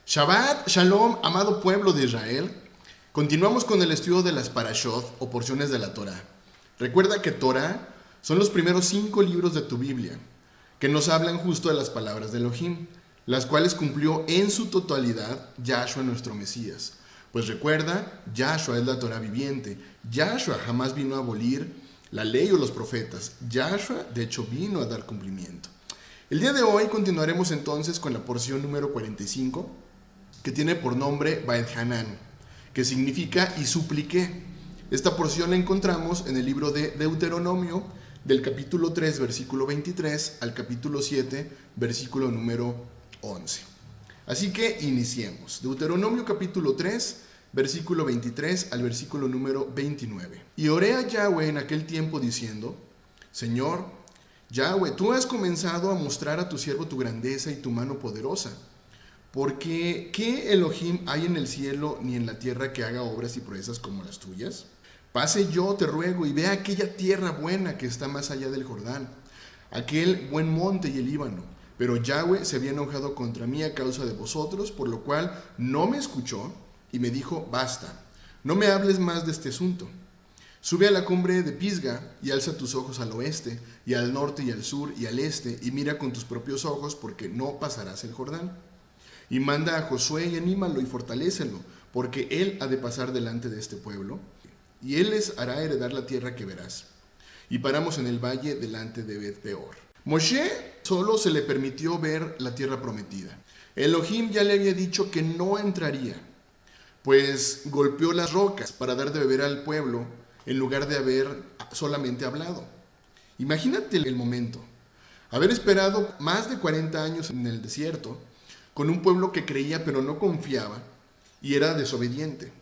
Shabbat Shalom, amado pueblo de Israel. Continuamos con el estudio de las Parashot o porciones de la Torah. Recuerda que Torah son los primeros 5 libros de tu Biblia, que nos hablan justo de las palabras de Elohim, las cuales cumplió en su totalidad Yahshua nuestro Mesías. Pues recuerda, Yahshua es la Torah viviente. Yahshua jamás vino a abolir la ley o los profetas. Yahshua, de hecho, vino a dar cumplimiento. El día de hoy continuaremos entonces con la porción número 45, que tiene por nombre Baet Hanan, que significa y supliqué. Esta porción la encontramos en el libro de Deuteronomio, del capítulo 3, versículo 23, al capítulo 7, versículo número 11. Así que iniciemos. Deuteronomio capítulo 3, versículo 23 al versículo número 29. Y oré a Yahweh en aquel tiempo diciendo: Señor, Yahweh, tú has comenzado a mostrar a tu siervo tu grandeza y tu mano poderosa. Porque ¿qué Elohim hay en el cielo ni en la tierra que haga obras y proezas como las tuyas? Pase yo, te ruego, y vea aquella tierra buena que está más allá del Jordán, aquel buen monte y el Líbano. Pero Yahweh se había enojado contra mí a causa de vosotros, por lo cual no me escuchó y me dijo: basta, no me hables más de este asunto. Sube a la cumbre de Pisga y alza tus ojos al oeste y al norte y al sur y al este y mira con tus propios ojos, porque no pasarás el Jordán. Y manda a Josué y anímalo y fortalécelo, porque él ha de pasar delante de este pueblo, y él les hará heredar la tierra que verás. Y paramos en el valle delante de Bet-peor. Moshe solo se le permitió ver la tierra prometida. Elohim ya le había dicho que no entraría, pues golpeó las rocas para dar de beber al pueblo, en lugar de haber solamente hablado. Imagínate el momento. Haber esperado más de 40 años en el desierto, con un pueblo que creía pero no confiaba y era desobediente.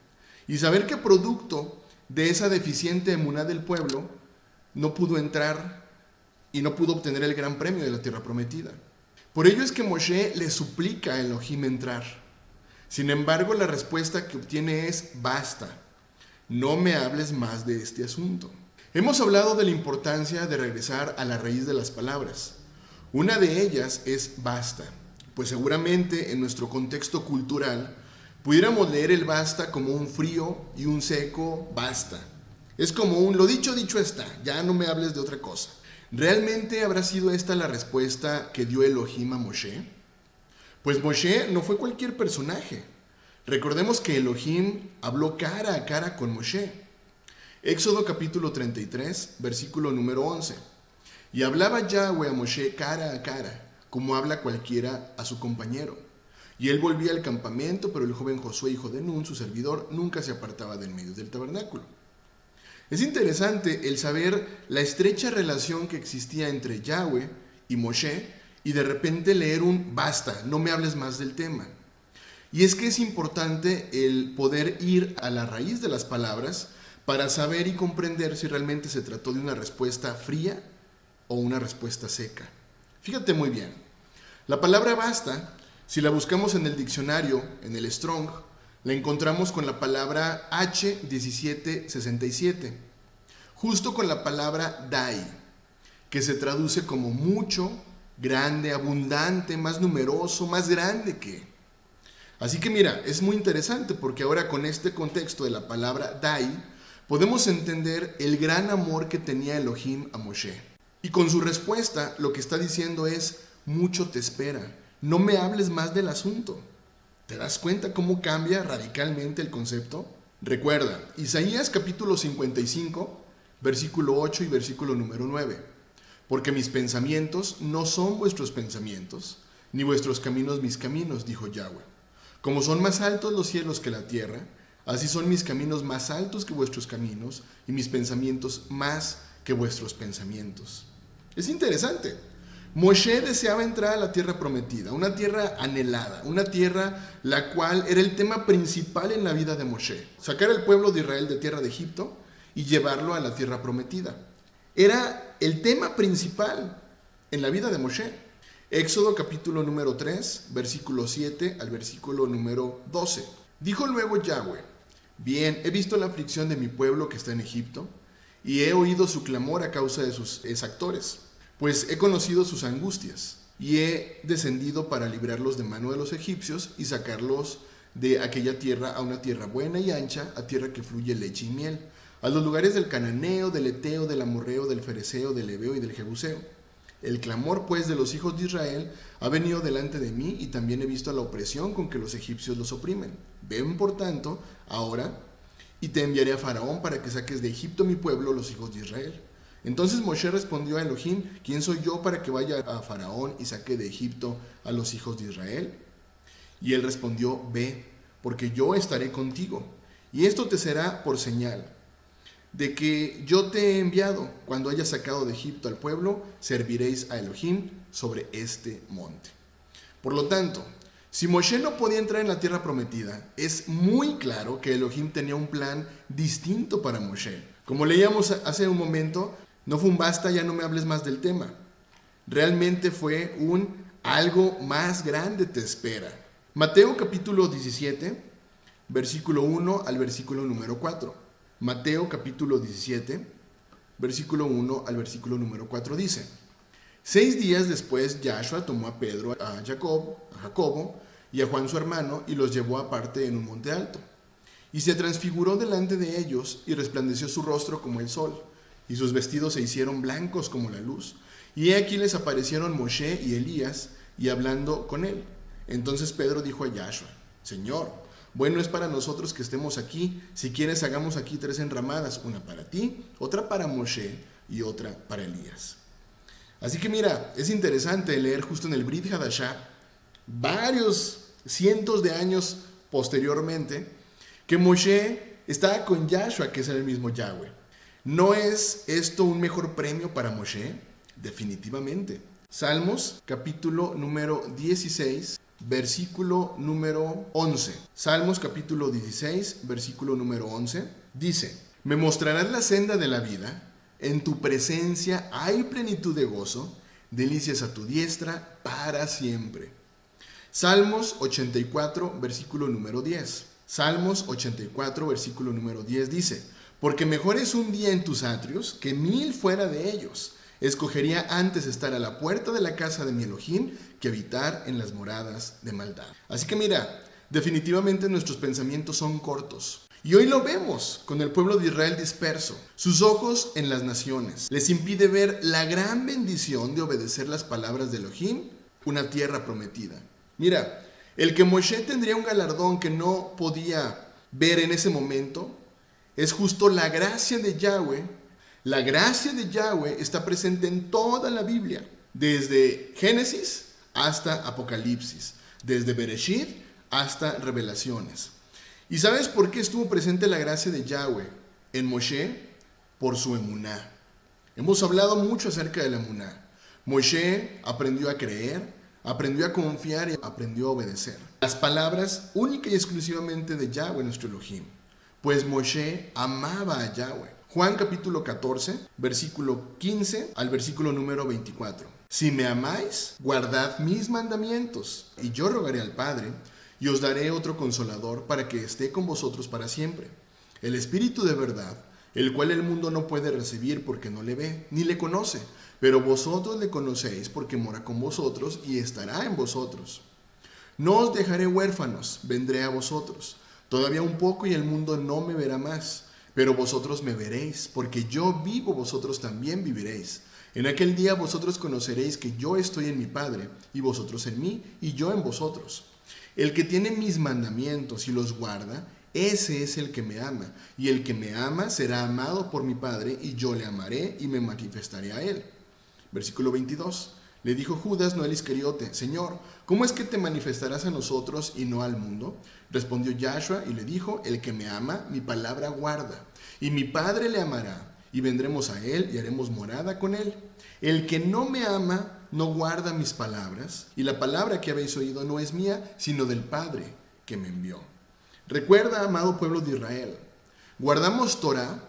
Y saber que producto de esa deficiente emuná del pueblo no pudo entrar y no pudo obtener el gran premio de la tierra prometida. Por ello es que Moshe le suplica a Elohim entrar. Sin embargo, la respuesta que obtiene es: basta, no me hables más de este asunto. Hemos hablado de la importancia de regresar a la raíz de las palabras. Una de ellas es basta. Pues seguramente en nuestro contexto cultural pudiéramos leer el basta como un frío y un seco basta. Es como un lo dicho, dicho está, ya no me hables de otra cosa. ¿Realmente habrá sido esta la respuesta que dio Elohim a Moshe? Pues Moshe no fue cualquier personaje. Recordemos que Elohim habló cara a cara con Moshe. Éxodo capítulo 33, versículo número 11. Y hablaba Yahweh a Moshe cara a cara, como habla cualquiera a su compañero. Y él volvía al campamento, pero el joven Josué, hijo de Nun, su servidor, nunca se apartaba del medio del tabernáculo. Es interesante el saber la estrecha relación que existía entre Yahweh y Moshe, y de repente leer un basta, no me hables más del tema. Y es que es importante el poder ir a la raíz de las palabras para saber y comprender si realmente se trató de una respuesta fría o una respuesta seca. Fíjate muy bien. La palabra basta, si la buscamos en el diccionario, en el Strong, la encontramos con la palabra H1767, justo con la palabra dai, que se traduce como mucho, grande, abundante, más numeroso, más grande que. Así que mira, es muy interesante porque ahora con este contexto de la palabra dai, podemos entender el gran amor que tenía Elohim a Moshe. Y con su respuesta, lo que está diciendo es: mucho te espera, no me hables más del asunto. ¿Te das cuenta cómo cambia radicalmente el concepto? Recuerda, Isaías capítulo 55, versículo 8 y versículo número 9. Porque mis pensamientos no son vuestros pensamientos, ni vuestros caminos mis caminos, dijo Yahweh. Como son más altos los cielos que la tierra, así son mis caminos más altos que vuestros caminos, y mis pensamientos más que vuestros pensamientos. Es interesante. Moshe deseaba entrar a la tierra prometida, una tierra anhelada, una tierra la cual era el tema principal en la vida de Moshe. Sacar al pueblo de Israel de tierra de Egipto y llevarlo a la tierra prometida. Era el tema principal en la vida de Moshe. Éxodo capítulo número 3, versículo 7 al versículo número 12. Dijo luego Yahweh: bien, he visto la aflicción de mi pueblo que está en Egipto, y he oído su clamor a causa de sus exactores. Pues he conocido sus angustias. y he descendido para librarlos de mano de los egipcios y sacarlos de aquella tierra a una tierra buena y ancha, a tierra que fluye leche y miel, a los lugares del cananeo, del eteo, del amorreo, del fereceo, del heveo y del jebuseo. El clamor, pues, de los hijos de Israel ha venido delante de mí, y también he visto la opresión con que los egipcios los oprimen. Ven, por tanto, ahora, y te enviaré a Faraón para que saques de Egipto mi pueblo, los hijos de Israel. Entonces Moshe respondió a Elohim: ¿quién soy yo para que vaya a Faraón y saque de Egipto a los hijos de Israel? Y él respondió: ve, porque yo estaré contigo, y esto te será por señal de que yo te he enviado. Cuando hayas sacado de Egipto al pueblo, serviréis a Elohim sobre este monte. Por lo tanto, si Moshe no podía entrar en la tierra prometida, es muy claro que Elohim tenía un plan distinto para Moshe. Como leíamos hace un momento, no fue un basta, ya no me hables más del tema. Realmente fue un algo más grande te espera. Mateo capítulo 17, versículo 1 al versículo número 4. Mateo capítulo 17, versículo 1 al versículo número 4 dice: 6 días después, Yahshua tomó a Pedro, a Jacobo y a Juan su hermano, y los llevó aparte en un monte alto. Y se transfiguró delante de ellos, y resplandeció su rostro como el sol, y sus vestidos se hicieron blancos como la luz. Y he aquí les aparecieron Moshe y Elías, y hablando con él. Entonces Pedro dijo a Yahshua: Señor, bueno es para nosotros que estemos aquí. Si quieres, hagamos aquí 3 enramadas, una para ti, otra para Moshe y otra para Elías. Así que mira, es interesante leer justo en el Brit Hadashah, varios cientos de años posteriormente, que Moshe estaba con Yahshua, que es el mismo Yahweh. ¿No es esto un mejor premio para Moshe? Definitivamente. Salmos capítulo número 16, versículo número 11. Salmos capítulo 16, versículo número 11. Dice: me mostrarás la senda de la vida, en tu presencia hay plenitud de gozo, delicias a tu diestra para siempre. Salmos 84, versículo número 10. Salmos 84, versículo número 10 dice: porque mejor es un día en tus atrios que 1000 fuera de ellos. Escogería antes estar a la puerta de la casa de mi Elohim que habitar en las moradas de maldad. Así que mira, definitivamente nuestros pensamientos son cortos. Y hoy lo vemos con el pueblo de Israel disperso. Sus ojos en las naciones les impide ver la gran bendición de obedecer las palabras de Elohim, una tierra prometida. Mira, el que Moshe tendría un galardón que no podía ver en ese momento es justo la gracia de Yahweh. La gracia de Yahweh está presente en toda la Biblia, desde Génesis hasta Apocalipsis, desde Bereshit hasta Revelaciones. ¿Y sabes por qué estuvo presente la gracia de Yahweh en Moshe? Por su emuná. Hemos hablado mucho acerca de la emuná. Moshe aprendió a creer, aprendió a confiar y aprendió a obedecer las palabras única y exclusivamente de Yahweh, nuestro Elohim. Pues Moshe amaba a Yahweh. Juan capítulo 14, versículo 15 al versículo número 24. Si me amáis, guardad mis mandamientos, y yo rogaré al Padre, y os daré otro consolador para que esté con vosotros para siempre. El Espíritu de verdad, el cual el mundo no puede recibir porque no le ve, ni le conoce, pero vosotros le conocéis porque mora con vosotros y estará en vosotros. No os dejaré huérfanos, vendré a vosotros. Todavía un poco y el mundo no me verá más. Pero vosotros me veréis, porque yo vivo, vosotros también viviréis. En aquel día vosotros conoceréis que yo estoy en mi Padre, y vosotros en mí, y yo en vosotros. El que tiene mis mandamientos y los guarda, ese es el que me ama. Y el que me ama será amado por mi Padre, y yo le amaré y me manifestaré a él. Versículo 22. Le dijo Judas, no el Iscariote: Señor, ¿cómo es que te manifestarás a nosotros y no al mundo? Respondió Yahshua y le dijo: el que me ama, mi palabra guarda, y mi Padre le amará, y vendremos a él y haremos morada con él. El que no me ama, no guarda mis palabras, y la palabra que habéis oído no es mía, sino del Padre que me envió. Recuerda, amado pueblo de Israel, guardamos Torah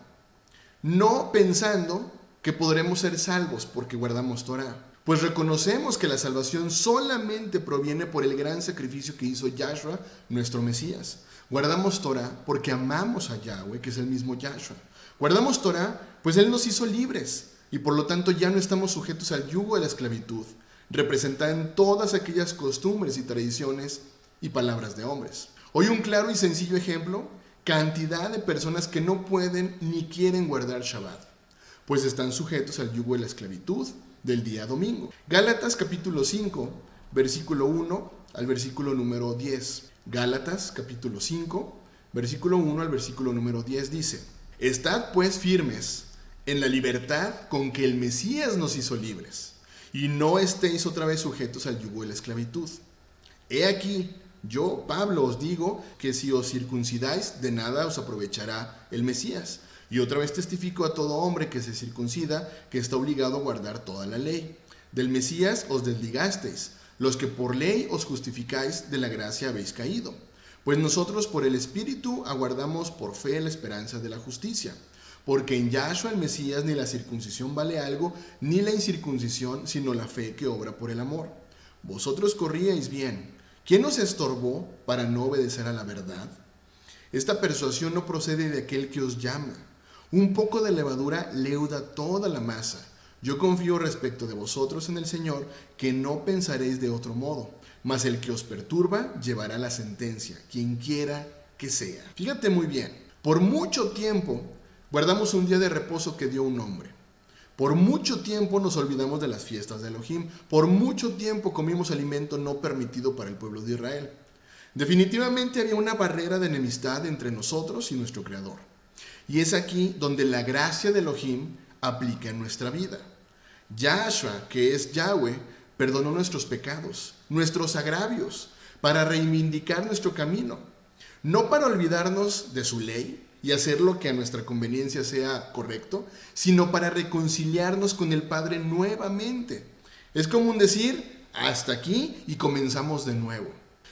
no pensando que podremos ser salvos porque guardamos Torah. Pues reconocemos que la salvación solamente proviene por el gran sacrificio que hizo Yahshua, nuestro Mesías. Guardamos Torah porque amamos a Yahweh, que es el mismo Yahshua. Guardamos Torah pues Él nos hizo libres y por lo tanto ya no estamos sujetos al yugo de la esclavitud. representada en todas aquellas costumbres y tradiciones y palabras de hombres. Hoy un claro y sencillo ejemplo, cantidad de personas que no pueden ni quieren guardar Shabbat, pues están sujetos al yugo de la esclavitud del día domingo. Gálatas capítulo 5, versículo 1 al versículo número 10. Gálatas capítulo 5, versículo 1 al versículo número 10 dice: Estad pues firmes en la libertad con que el Mesías nos hizo libres, y no estéis otra vez sujetos al yugo de la esclavitud. He aquí, yo, Pablo, os digo que si os circuncidáis, de nada os aprovechará el Mesías. Y otra vez testifico a todo hombre que se circuncida, que está obligado a guardar toda la ley. Del Mesías os desligasteis, los que por ley os justificáis, de la gracia habéis caído. Pues nosotros por el Espíritu aguardamos por fe la esperanza de la justicia. Porque en Yahshua el Mesías ni la circuncisión vale algo, ni la incircuncisión, sino la fe que obra por el amor. Vosotros corríais bien. ¿Quién os estorbó para no obedecer a la verdad? Esta persuasión no procede de aquel que os llama. Un poco de levadura leuda toda la masa. Yo confío respecto de vosotros en el Señor, que no pensaréis de otro modo, mas el que os perturba llevará la sentencia, quien quiera que sea. Fíjate muy bien, por mucho tiempo guardamos un día de reposo que dio un hombre. Por mucho tiempo nos olvidamos de las fiestas de Elohim. Por mucho tiempo comimos alimento no permitido para el pueblo de Israel. Definitivamente había una barrera de enemistad entre nosotros y nuestro Creador. Y es aquí donde la gracia de Elohim aplica en nuestra vida. Yahshua, que es Yahweh, perdonó nuestros pecados, nuestros agravios, para reivindicar nuestro camino. No para olvidarnos de su ley y hacer lo que a nuestra conveniencia sea correcto, sino para reconciliarnos con el Padre nuevamente. Es común decir, hasta aquí y comenzamos de nuevo.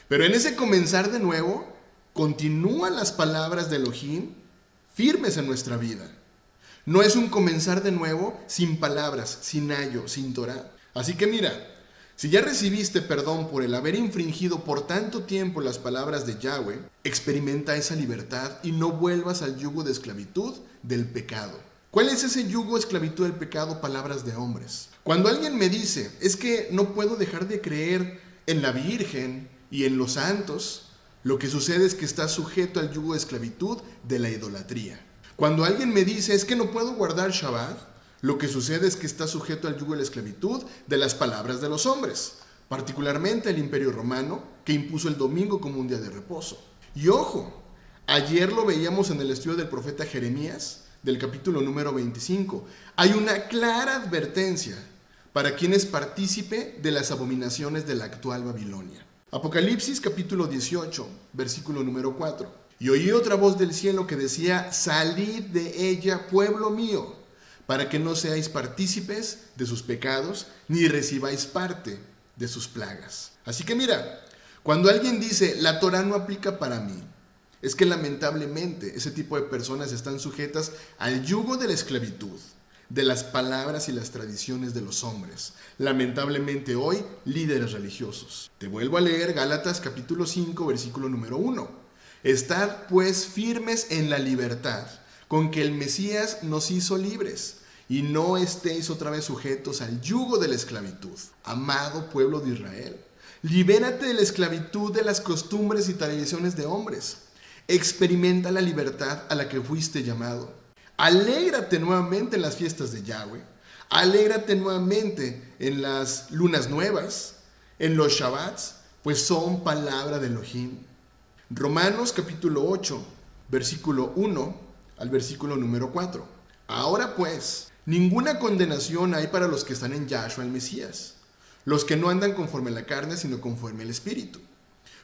Pero en ese comenzar de nuevo, continúan las palabras de Elohim firmes en nuestra vida. No es un comenzar de nuevo sin palabras, sin ayo, sin Torah. Así que mira, si ya recibiste perdón por el haber infringido por tanto tiempo las palabras de Yahweh, experimenta esa libertad y no vuelvas al yugo de esclavitud del pecado. ¿Cuál es ese yugo de esclavitud del pecado? Palabras de hombres. Cuando alguien me dice, es que no puedo dejar de creer en la Virgen y en los santos, lo que sucede es que está sujeto al yugo de esclavitud de la idolatría. Cuando alguien me dice, es que no puedo guardar Shabbat, lo que sucede es que está sujeto al yugo de la esclavitud de las palabras de los hombres, particularmente el Imperio Romano, que impuso el domingo como un día de reposo. Y ojo, ayer lo veíamos en el estudio del profeta Jeremías, del capítulo número 25. Hay una clara advertencia para quien es partícipe de las abominaciones de la actual Babilonia. Apocalipsis capítulo 18, versículo número 4. Y oí otra voz del cielo que decía, salid de ella, pueblo mío, para que no seáis partícipes de sus pecados, ni recibáis parte de sus plagas. Así que mira, cuando alguien dice, la Torah no aplica para mí, es que lamentablemente ese tipo de personas están sujetas al yugo de la esclavitud, de las palabras y las tradiciones de los hombres. Lamentablemente hoy, líderes religiosos. Te vuelvo a leer Gálatas capítulo 5, versículo número 1. Estad pues firmes en la libertad, con que el Mesías nos hizo libres, y no estéis otra vez sujetos al yugo de la esclavitud. Amado pueblo de Israel, libérate de la esclavitud de las costumbres y tradiciones de hombres. Experimenta la libertad a la que fuiste llamado. Alégrate nuevamente en las fiestas de Yahweh. Alégrate nuevamente en las lunas nuevas, en los Shabbats, pues son palabra de Elohim. Romanos capítulo 8, versículo 1 al versículo número 4. Ahora pues, ninguna condenación hay para los que están en Yahshua el Mesías, los que no andan conforme a la carne, sino conforme al Espíritu.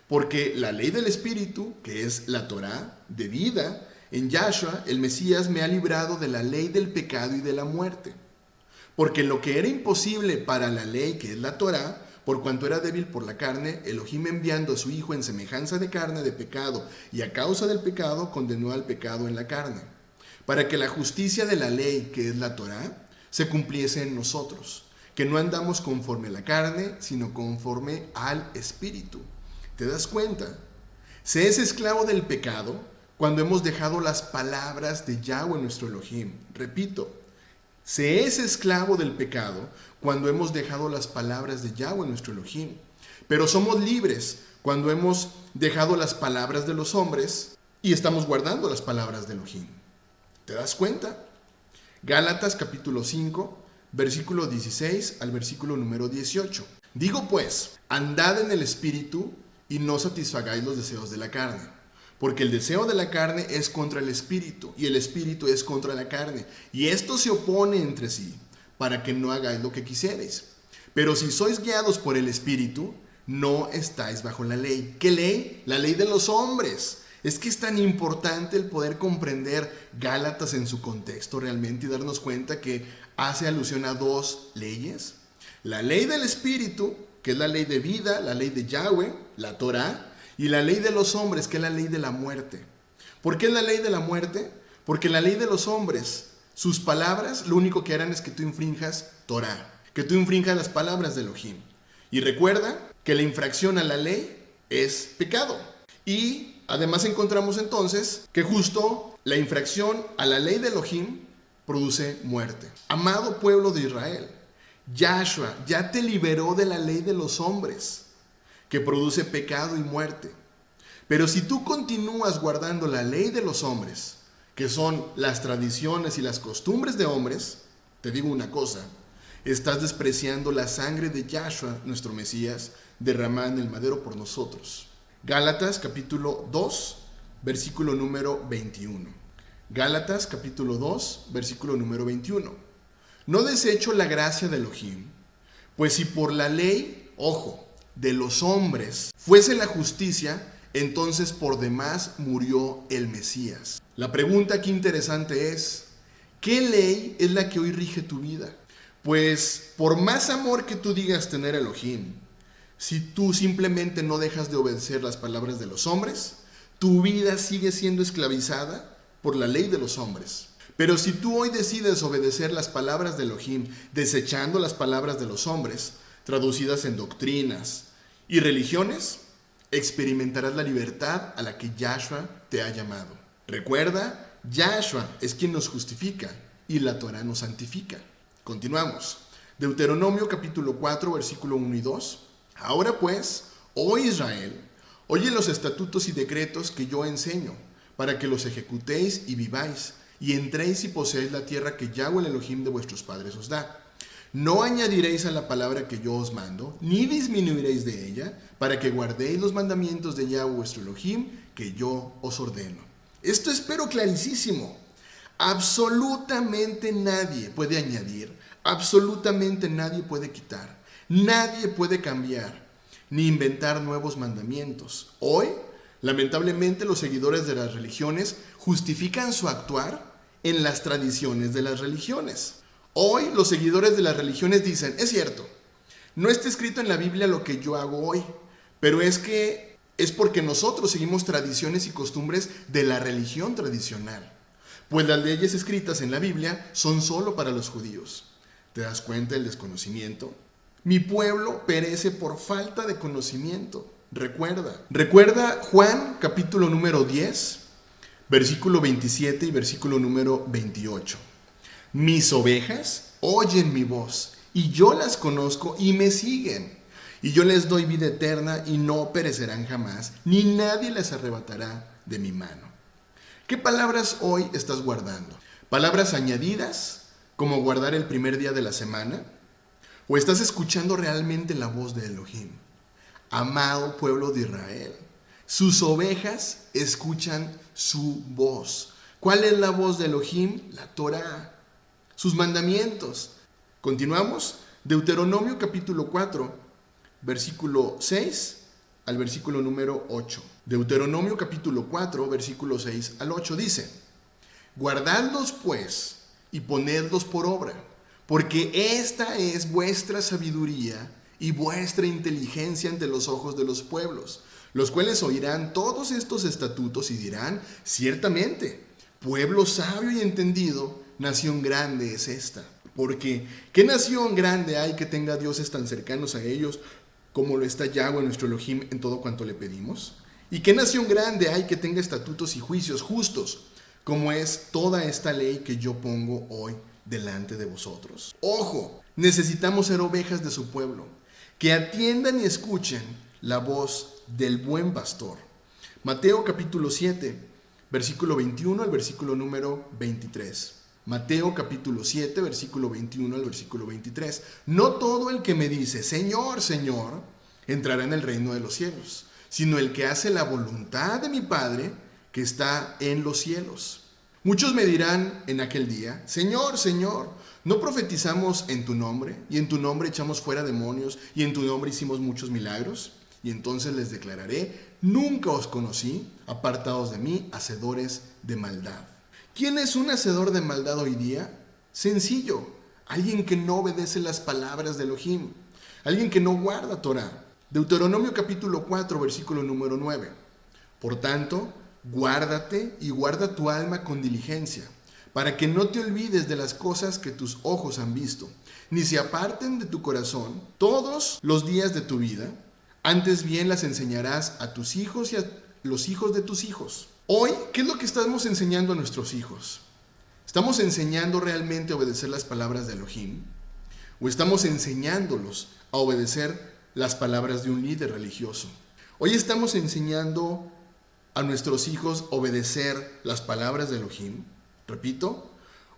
Porque la ley del Espíritu, que es la Torah de vida, en Yahshua el Mesías me ha librado de la ley del pecado y de la muerte. Porque lo que era imposible para la ley, que es la Torah, por cuanto era débil por la carne, Elohim enviando a su Hijo en semejanza de carne de pecado, y a causa del pecado condenó al pecado en la carne, para que la justicia de la ley, que es la Torah, se cumpliese en nosotros, que no andamos conforme a la carne, sino conforme al Espíritu. ¿Te das cuenta? Se es esclavo del pecado cuando hemos dejado las palabras de Yahweh nuestro Elohim. Repito, Se es esclavo del pecado cuando hemos dejado las palabras de Yahweh nuestro Elohim. Pero somos libres cuando hemos dejado las palabras de los hombres y estamos guardando las palabras de Elohim. ¿Te das cuenta? Gálatas capítulo 5, versículo 16 al versículo número 18. Digo pues, andad en el Espíritu y no satisfagáis los deseos de la carne. Porque el deseo de la carne es contra el Espíritu y el Espíritu es contra la carne. Y esto se opone entre sí para que no hagáis lo que quisierais. Pero si sois guiados por el Espíritu, no estáis bajo la ley. ¿Qué ley? La ley de los hombres. Es que es tan importante el poder comprender Gálatas en su contexto realmente y darnos cuenta que hace alusión a dos leyes. La ley del Espíritu, que es la ley de vida, la ley de Yahweh, la Torah, y la ley de los hombres, que es la ley de la muerte. ¿Por qué es la ley de la muerte? Porque la ley de los hombres, sus palabras, lo único que harán es que tú infrinjas Torah, que tú infrinjas las palabras de Elohim. Y recuerda que la infracción a la ley es pecado. Y además encontramos entonces que justo la infracción a la ley de Elohim produce muerte. Amado pueblo de Israel, Yahshua ya te liberó de la ley de los hombres, que produce pecado y muerte. Pero si tú continúas guardando la ley de los hombres, que son las tradiciones y las costumbres de hombres, te digo una cosa, estás despreciando la sangre de Yahshua, nuestro Mesías, derramada en el madero por nosotros. Gálatas capítulo 2, versículo número 21. Gálatas capítulo 2, versículo número 21. No desecho la gracia de Elohim, pues si por la ley, ojo, de los hombres fuese la justicia, entonces por demás murió el Mesías. La pregunta aquí interesante es, ¿qué ley es la que hoy rige tu vida? Pues por más amor que tú digas tener a Elohim, si tú simplemente no dejas de obedecer las palabras de los hombres, tu vida sigue siendo esclavizada por la ley de los hombres. Pero si tú hoy decides obedecer las palabras de Elohim, desechando las palabras de los hombres, traducidas en doctrinas y religiones, experimentarás la libertad a la que Yahshua te ha llamado. Recuerda, Yahshua es quien nos justifica y la Torah nos santifica. Continuamos. Deuteronomio capítulo 4, versículo 1 y 2. Ahora pues, oh Israel, oye los estatutos y decretos que yo enseño, para que los ejecutéis y viváis, y entréis y poseéis la tierra que Yahweh el Elohim de vuestros padres os da. No añadiréis a la palabra que yo os mando, ni disminuiréis de ella, para que guardéis los mandamientos de Yahweh vuestro Elohim, que yo os ordeno. Esto es pero clarísimo. Absolutamente nadie puede añadir, absolutamente nadie puede quitar, nadie puede cambiar, ni inventar nuevos mandamientos. Hoy, lamentablemente, los seguidores de las religiones justifican su actuar en las tradiciones de las religiones. Hoy los seguidores de las religiones dicen, es cierto, no está escrito en la Biblia lo que yo hago hoy, pero es porque nosotros seguimos tradiciones y costumbres de la religión tradicional, pues las leyes escritas en la Biblia son solo para los judíos. ¿Te das cuenta del desconocimiento? Mi pueblo perece por falta de conocimiento. Recuerda Juan capítulo número 10, versículo 27 y versículo número 28. Mis ovejas oyen mi voz, y yo las conozco y me siguen. Y yo les doy vida eterna y no perecerán jamás, ni nadie les arrebatará de mi mano. ¿Qué palabras hoy estás guardando? ¿Palabras añadidas, como guardar el primer día de la semana? ¿O estás escuchando realmente la voz de Elohim? Amado pueblo de Israel, sus ovejas escuchan su voz. ¿Cuál es la voz de Elohim? La Torah, sus mandamientos. Continuamos. Deuteronomio capítulo 4, versículo 6 al versículo número 8. Deuteronomio capítulo 4, versículo 6 al 8 dice: Guardadlos pues y ponedlos por obra, porque esta es vuestra sabiduría y vuestra inteligencia ante los ojos de los pueblos, los cuales oirán todos estos estatutos y dirán, ciertamente, pueblo sabio y entendido, nación grande es esta. Porque, ¿qué nación grande hay que tenga dioses tan cercanos a ellos como lo está Yahweh nuestro Elohim en todo cuanto le pedimos? ¿Y qué nación grande hay que tenga estatutos y juicios justos como es toda esta ley que yo pongo hoy delante de vosotros. Ojo, necesitamos ser ovejas de su pueblo, que atiendan y escuchen la voz del buen pastor. Mateo capítulo 7, versículo 21 al versículo número 23. Mateo capítulo 7, versículo 21 al versículo 23. No todo el que me dice, Señor, Señor, entrará en el reino de los cielos, sino el que hace la voluntad de mi Padre que está en los cielos. Muchos me dirán en aquel día, Señor, Señor, ¿no profetizamos en tu nombre? Y en tu nombre echamos fuera demonios, y en tu nombre hicimos muchos milagros. Y entonces les declararé, nunca os conocí, apartados de mí, hacedores de maldad. ¿Quién es un hacedor de maldad hoy día? Sencillo, alguien que no obedece las palabras de Elohim, alguien que no guarda Torah. Deuteronomio capítulo 4, versículo número 9. Por tanto, guárdate y guarda tu alma con diligencia, para que no te olvides de las cosas que tus ojos han visto, ni se aparten de tu corazón todos los días de tu vida. Antes bien las enseñarás a tus hijos y a los hijos de tus hijos. Hoy, ¿qué es lo que estamos enseñando a nuestros hijos? ¿Estamos enseñando realmente a obedecer las palabras de Elohim? ¿O estamos enseñándolos a obedecer las palabras de un líder religioso? Hoy estamos enseñando a nuestros hijos a obedecer las palabras de Elohim, repito,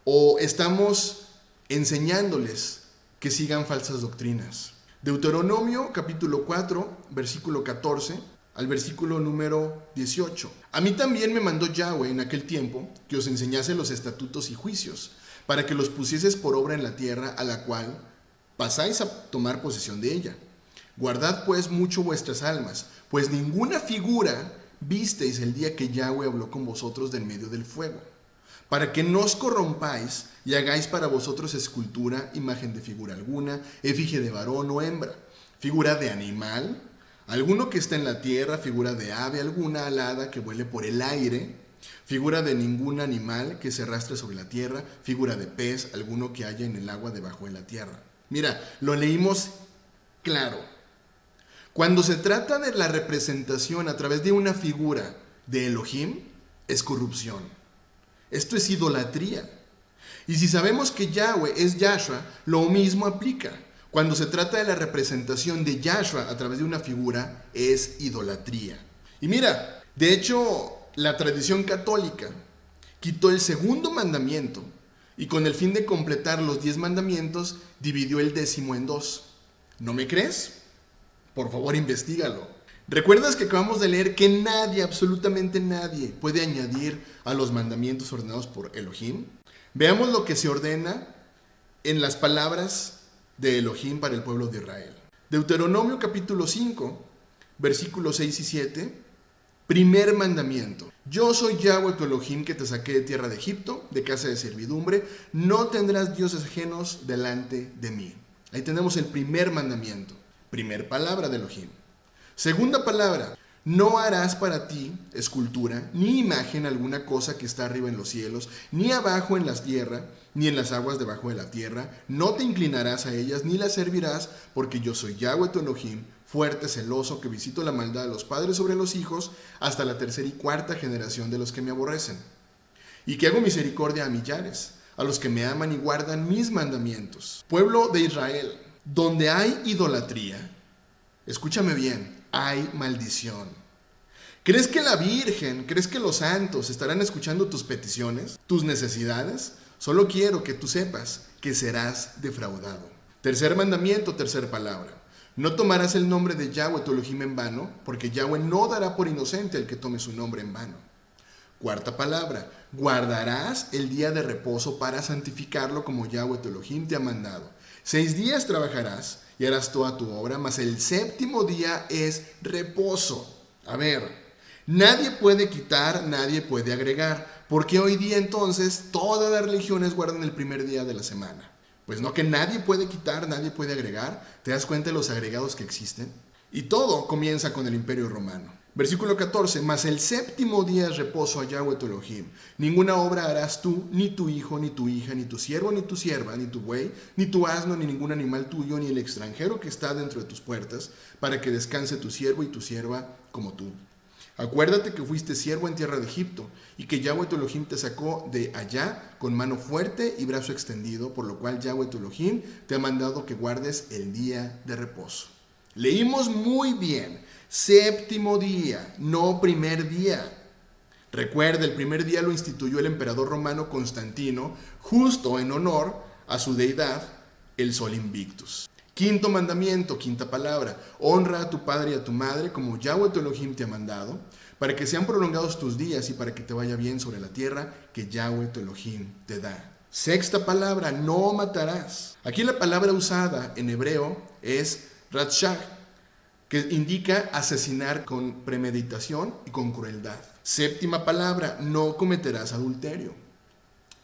o estamos enseñándoles que sigan falsas doctrinas. Deuteronomio capítulo 4, versículo 14 al versículo número 18. A mí también me mandó Yahweh en aquel tiempo que os enseñase los estatutos y juicios, para que los pusieses por obra en la tierra a la cual pasáis a tomar posesión de ella. Guardad pues mucho vuestras almas, pues ninguna figura visteis el día que Yahweh habló con vosotros del medio del fuego, para que no os corrompáis y hagáis para vosotros escultura, imagen de figura alguna, efigie de varón o hembra, figura de animal, alguno que está en la tierra, figura de ave alguna alada que vuele por el aire, figura de ningún animal que se arrastre sobre la tierra, figura de pez, alguno que haya en el agua debajo de la tierra. Mira, lo leímos claro. Cuando se trata de la representación a través de una figura de Elohim, es corrupción. Esto es idolatría. Y si sabemos que Yahweh es Yahshua, lo mismo aplica. Cuando se trata de la representación de Yahshua a través de una figura, es idolatría. Y mira, de hecho, la tradición católica quitó el segundo mandamiento y con el fin de completar los 10 mandamientos, dividió el 10º en 2. ¿No me crees? Por favor, investígalo. ¿Recuerdas que acabamos de leer que nadie, absolutamente nadie, puede añadir a los mandamientos ordenados por Elohim? Veamos lo que se ordena en las palabras de Elohim para el pueblo de Israel. Deuteronomio capítulo 5, versículos 6 y 7. Primer mandamiento. Yo soy Yahweh tu Elohim que te saqué de tierra de Egipto, de casa de servidumbre. No tendrás dioses ajenos delante de mí. Ahí tenemos el primer mandamiento. Primer palabra de Elohim. Segunda palabra. No harás para ti escultura, ni imagen alguna cosa que está arriba en los cielos, ni abajo en la tierra, ni en las aguas debajo de la tierra. No te inclinarás a ellas, ni las servirás, porque yo soy Yahweh tu Elohim, fuerte, celoso, que visito la maldad de los padres sobre los hijos, hasta la tercera y cuarta generación de los que me aborrecen. Y que hago misericordia a millares, a los que me aman y guardan mis mandamientos. Pueblo de Israel, donde hay idolatría, escúchame bien, hay maldición. ¿Crees que la Virgen, crees que los santos estarán escuchando tus peticiones, tus necesidades? Solo quiero que tú sepas que serás defraudado. Tercer mandamiento, tercera palabra. No tomarás el nombre de Yahweh tu Elohim en vano, porque Yahweh no dará por inocente al que tome su nombre en vano. Cuarta palabra. Guardarás el día de reposo para santificarlo como Yahweh tu Elohim te ha mandado. 6 días trabajarás y harás toda tu obra, mas el séptimo día es reposo. A ver, nadie puede quitar, nadie puede agregar. ¿Por qué hoy día entonces todas las religiones guardan el primer día de la semana? Pues no, que nadie puede quitar, nadie puede agregar. ¿Te das cuenta de los agregados que existen? Y todo comienza con el Imperio Romano. Versículo 14, mas el séptimo día es reposo a Yahweh tu Elohim. Ninguna obra harás tú, ni tu hijo, ni tu hija, ni tu siervo, ni tu sierva, ni tu buey, ni tu asno, ni ningún animal tuyo, ni el extranjero que está dentro de tus puertas, para que descanse tu siervo y tu sierva como tú. Acuérdate que fuiste siervo en tierra de Egipto y que Yahweh tu Elohim te sacó de allá con mano fuerte y brazo extendido, por lo cual Yahweh tu Elohim te ha mandado que guardes el día de reposo. Leímos muy bien, séptimo día, no primer día. Recuerda, el primer día lo instituyó el emperador romano Constantino, justo en honor a su deidad, el Sol Invictus. Quinto mandamiento, quinta palabra, honra a tu padre y a tu madre como Yahweh tu Elohim te ha mandado, para que sean prolongados tus días y para que te vaya bien sobre la tierra que Yahweh tu Elohim te da. Sexta palabra, no matarás. Aquí la palabra usada en hebreo es ratshah, que indica asesinar con premeditación y con crueldad. Séptima palabra, no cometerás adulterio,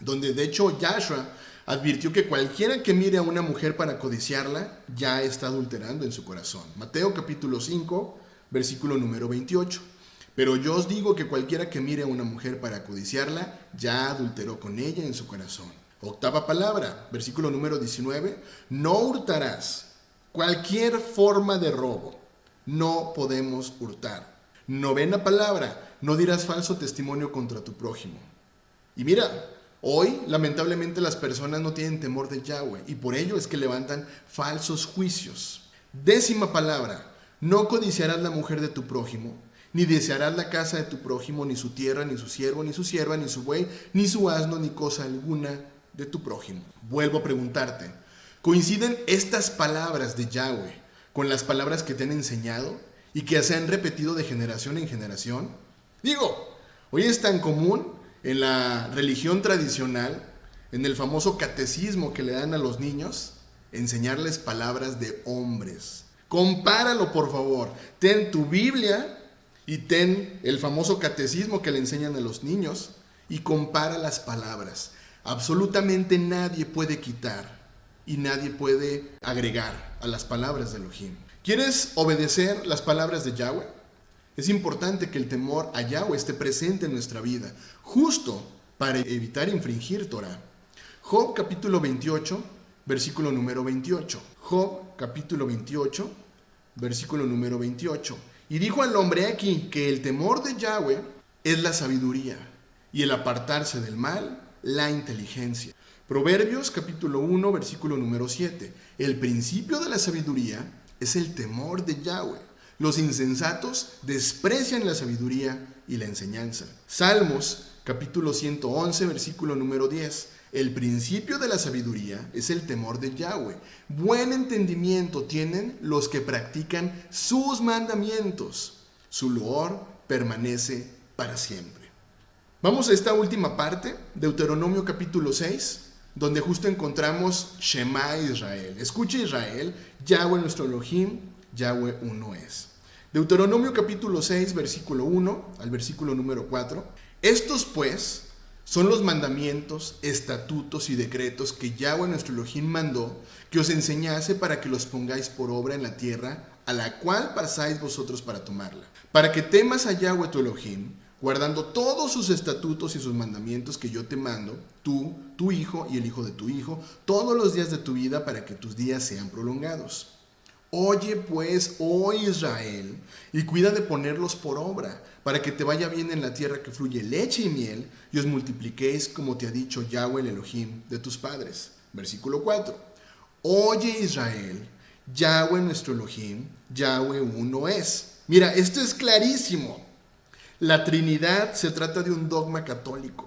donde de hecho Yahshua advirtió que cualquiera que mire a una mujer para codiciarla, ya está adulterando en su corazón. Mateo capítulo 5, versículo número 28. Pero yo os digo que cualquiera que mire a una mujer para codiciarla, ya adulteró con ella en su corazón. Octava palabra, versículo número 19. No hurtarás. Cualquier forma de robo, no podemos hurtar. Novena palabra, no dirás falso testimonio contra tu prójimo. Y mira, hoy, lamentablemente, las personas no tienen temor de Yahweh y por ello es que levantan falsos juicios. Décima palabra, no codiciarás la mujer de tu prójimo, ni desearás la casa de tu prójimo, ni su tierra, ni su siervo, ni su sierva, ni su buey, ni su asno, ni cosa alguna de tu prójimo. Vuelvo a preguntarte, ¿coinciden estas palabras de Yahweh con las palabras que te han enseñado y que se han repetido de generación en generación? Digo, hoy es tan común en la religión tradicional, en el famoso catecismo que le dan a los niños, enseñarles palabras de hombres. Compáralo, por favor. Ten tu Biblia y ten el famoso catecismo que le enseñan a los niños y compara las palabras. Absolutamente nadie puede quitar y nadie puede agregar a las palabras de Elohim. ¿Quieres obedecer las palabras de Yahweh? Es importante que el temor a Yahweh esté presente en nuestra vida, justo para evitar infringir Torah. Job capítulo 28, versículo número 28. Job capítulo 28, versículo número 28. Y dijo al hombre aquí que el temor de Yahweh es la sabiduría y el apartarse del mal, la inteligencia. Proverbios capítulo 1, versículo número 7. El principio de la sabiduría es el temor de Yahweh. Los insensatos desprecian la sabiduría y la enseñanza. Salmos, capítulo 111, versículo número 10. El principio de la sabiduría es el temor de Yahweh. Buen entendimiento tienen los que practican sus mandamientos. Su loor permanece para siempre. Vamos a esta última parte, Deuteronomio capítulo 6, donde justo encontramos Shema Israel. Escucha Israel, Yahweh nuestro Elohim, Yahweh uno es. Deuteronomio capítulo 6, versículo 1 al versículo número 4. Estos pues son los mandamientos, estatutos y decretos que Yahweh nuestro Elohim mandó que os enseñase para que los pongáis por obra en la tierra a la cual pasáis vosotros para tomarla. Para que temas a Yahweh tu Elohim, guardando todos sus estatutos y sus mandamientos que yo te mando, tú, tu hijo y el hijo de tu hijo, todos los días de tu vida para que tus días sean prolongados. Oye pues, oh Israel, y cuida de ponerlos por obra, para que te vaya bien en la tierra que fluye leche y miel, y os multipliquéis como te ha dicho Yahweh el Elohim de tus padres. Versículo 4. Oye Israel, Yahweh nuestro Elohim, Yahweh uno es. Mira, esto es clarísimo. La Trinidad se trata de un dogma católico.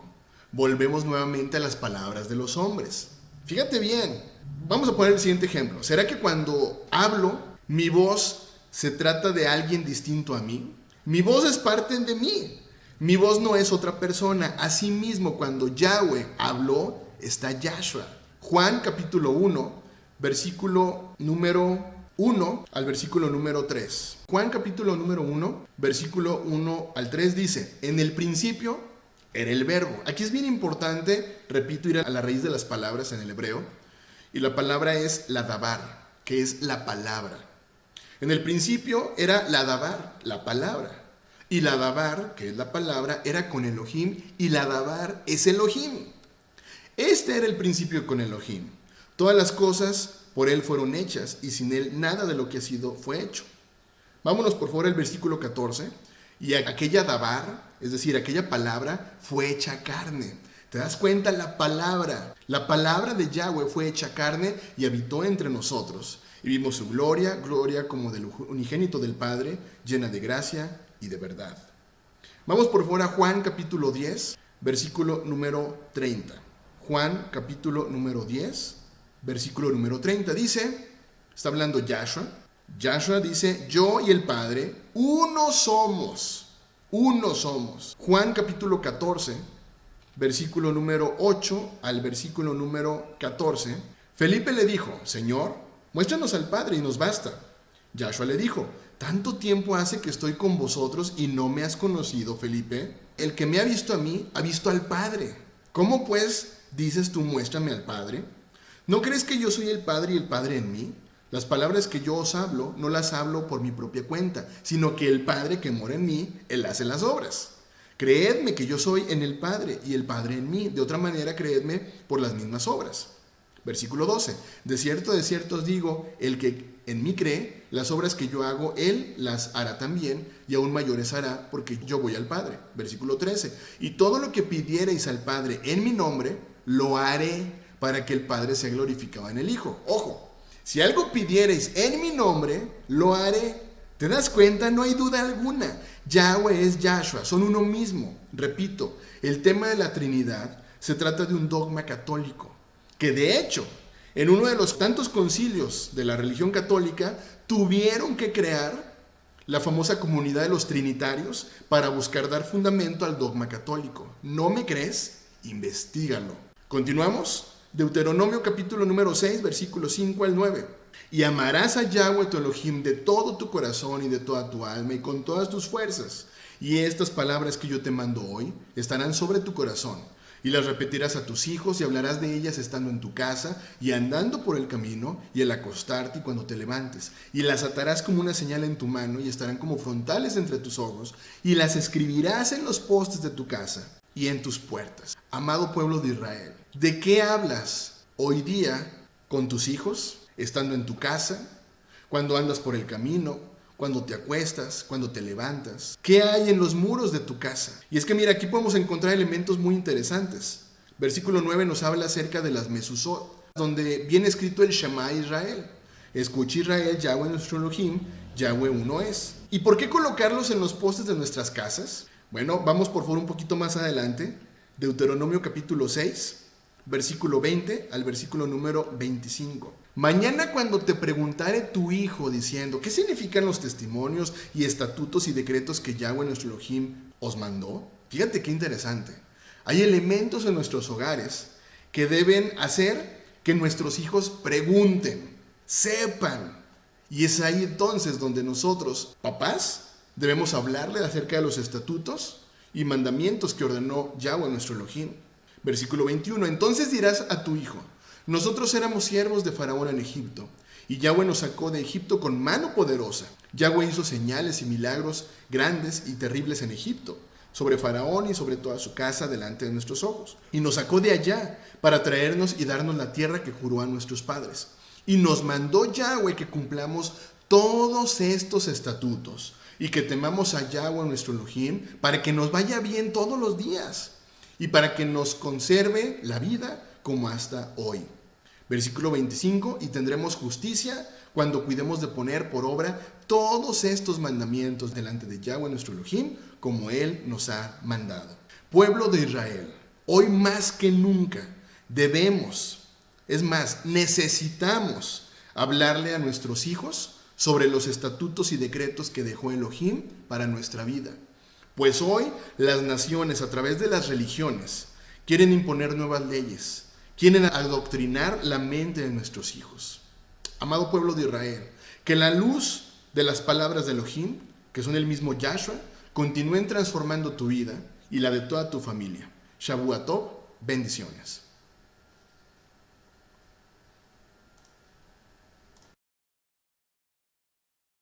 Volvemos nuevamente a las palabras de los hombres. Fíjate bien. Vamos a poner el siguiente ejemplo. ¿Será que cuando hablo, mi voz se trata de alguien distinto a mí? Mi voz es parte de mí. Mi voz no es otra persona. Asimismo, cuando Yahweh habló, está Yahshua. Juan capítulo 1, versículo número 1 al versículo número 3. Juan capítulo número 1, versículo 1 al 3 dice: en el principio era el verbo. Aquí es bien importante, repito, ir a la raíz de las palabras en el hebreo. Y la palabra es la dabar, que es la palabra. En el principio era la dabar, la palabra. Y la dabar, que es la palabra, era con Elohim. Y la dabar es Elohim. Este era el principio con Elohim. Todas las cosas por él fueron hechas, y sin él nada de lo que ha sido fue hecho. Vámonos por favor al versículo 14. Y aquella dabar, es decir, aquella palabra, fue hecha carne. ¿Te das cuenta? La palabra de Yahweh fue hecha carne y habitó entre nosotros. Y vimos su gloria, gloria como del unigénito del Padre, llena de gracia y de verdad. Vamos por favor a Juan capítulo 10, versículo número 30. Juan capítulo número 10, versículo número 30. Dice, está hablando Yahshua. Yahshua dice, yo y el Padre, uno somos. Uno somos. Juan capítulo 14, versículo número 8 al versículo número 14. Felipe le dijo, Señor, muéstranos al Padre y nos basta. Yahshua le dijo, ¿tanto tiempo hace que estoy con vosotros y no me has conocido, Felipe? El que me ha visto a mí, ha visto al Padre. ¿Cómo pues dices tú, muéstrame al Padre? ¿No crees que yo soy el Padre y el Padre en mí? Las palabras que yo os hablo, no las hablo por mi propia cuenta, sino que el Padre que mora en mí, Él hace las obras. Creedme que yo soy en el Padre y el Padre en mí. De otra manera, creedme por las mismas obras. Versículo 12. De cierto os digo, el que en mí cree, las obras que yo hago, Él las hará también, y aún mayores hará, porque yo voy al Padre. Versículo 13. Y todo lo que pidiereis al Padre en mi nombre, lo haré para que el Padre sea glorificado en el Hijo. Ojo, si algo pidiereis en mi nombre, lo haré. ¿Te das cuenta? No hay duda alguna. Yahweh es Yahshua, son uno mismo. Repito, el tema de la Trinidad se trata de un dogma católico, que de hecho, en uno de los tantos concilios de la religión católica, tuvieron que crear la famosa comunidad de los trinitarios para buscar dar fundamento al dogma católico. ¿No me crees? Investígalo. Continuamos. Deuteronomio capítulo número 6, versículos 5 al 9. Y amarás a Yahweh tu Elohim de todo tu corazón y de toda tu alma y con todas tus fuerzas. Y estas palabras que yo te mando hoy estarán sobre tu corazón. Y las repetirás a tus hijos y hablarás de ellas estando en tu casa y andando por el camino y al acostarte y cuando te levantes. Y las atarás como una señal en tu mano y estarán como frontales entre tus ojos. Y las escribirás en los postes de tu casa y en tus puertas. Amado pueblo de Israel, ¿de qué hablas hoy día con tus hijos? Estando en tu casa, cuando andas por el camino, cuando te acuestas, cuando te levantas. ¿Qué hay en los muros de tu casa? Y es que mira, aquí podemos encontrar elementos muy interesantes. Versículo 9 nos habla acerca de las mezuzot, donde viene escrito el Shema Israel. Escucha Israel, Yahweh nuestro Elohim, Yahweh uno es. ¿Y por qué colocarlos en los postes de nuestras casas? Bueno, vamos por favor un poquito más adelante. Deuteronomio capítulo 6, versículo 20 al versículo número 25. Mañana cuando te preguntare tu hijo diciendo, ¿qué significan los testimonios y estatutos y decretos que Yahweh nuestro Elohim os mandó? Fíjate qué interesante. Hay elementos en nuestros hogares que deben hacer que nuestros hijos pregunten, sepan. Y es ahí entonces donde nosotros, papás, debemos hablarle acerca de los estatutos y mandamientos que ordenó Yahweh nuestro Elohim. Versículo 21. Entonces dirás a tu hijo, nosotros éramos siervos de Faraón en Egipto, y Yahweh nos sacó de Egipto con mano poderosa. Yahweh hizo señales y milagros grandes y terribles en Egipto, sobre Faraón y sobre toda su casa delante de nuestros ojos. Y nos sacó de allá para traernos y darnos la tierra que juró a nuestros padres. Y nos mandó Yahweh que cumplamos todos estos estatutos, y que temamos a Yahweh nuestro Elohim, para que nos vaya bien todos los días, y para que nos conserve la vida como hasta hoy. Versículo 25, y tendremos justicia cuando cuidemos de poner por obra todos estos mandamientos delante de Yahweh nuestro Elohim, como Él nos ha mandado. Pueblo de Israel, hoy más que nunca debemos, es más, necesitamos hablarle a nuestros hijos sobre los estatutos y decretos que dejó Elohim para nuestra vida. Pues hoy las naciones a través de las religiones quieren imponer nuevas leyes, quieren adoctrinar la mente de nuestros hijos. Amado pueblo de Israel, que la luz de las palabras de Elohim, que son el mismo Yahshua, continúen transformando tu vida y la de toda tu familia. Shavuot Tov, bendiciones.